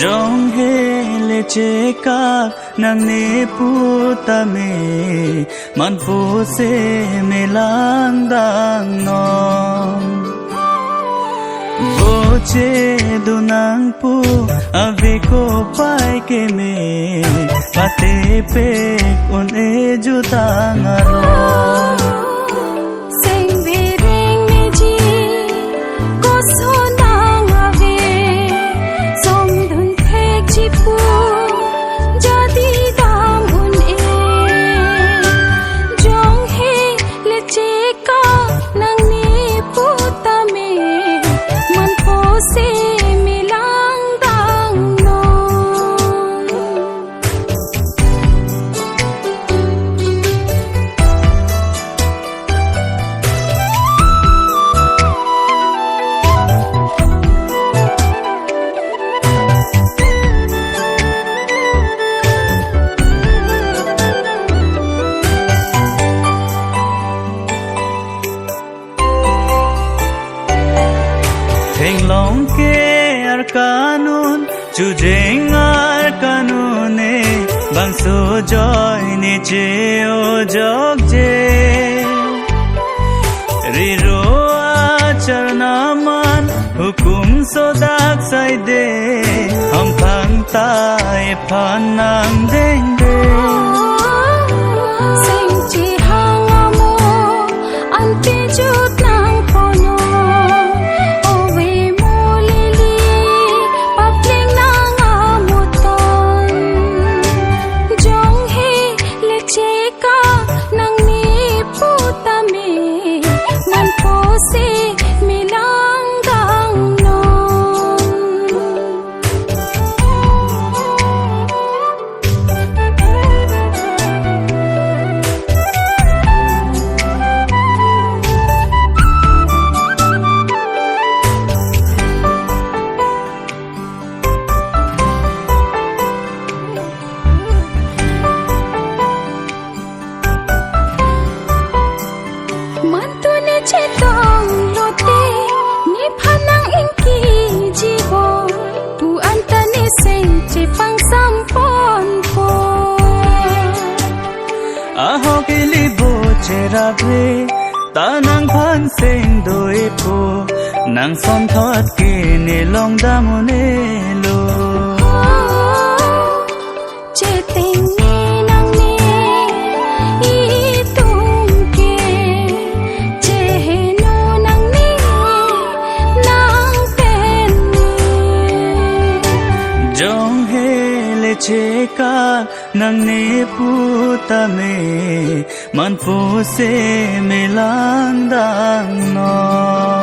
Jong hele cheka nang ne putame man po se melang dang non Voce dunang pu ave ko pai ke me pate pe on e jutang aron Long ke arkanun chujeng arkanune bang so joy ne che o jog je riro acharnaman hukum so dak sai de hum phang tai phan nang deng de sing chi hang amo ante jut nang pono Chetong lote ni phanang ingki jibo tu antani seng che pang sampon po aho kili bo chera bre tanang phan seng doi po nang som thot ke ne long da mone lo cheteng cheka nang ne putame man po se melang dang no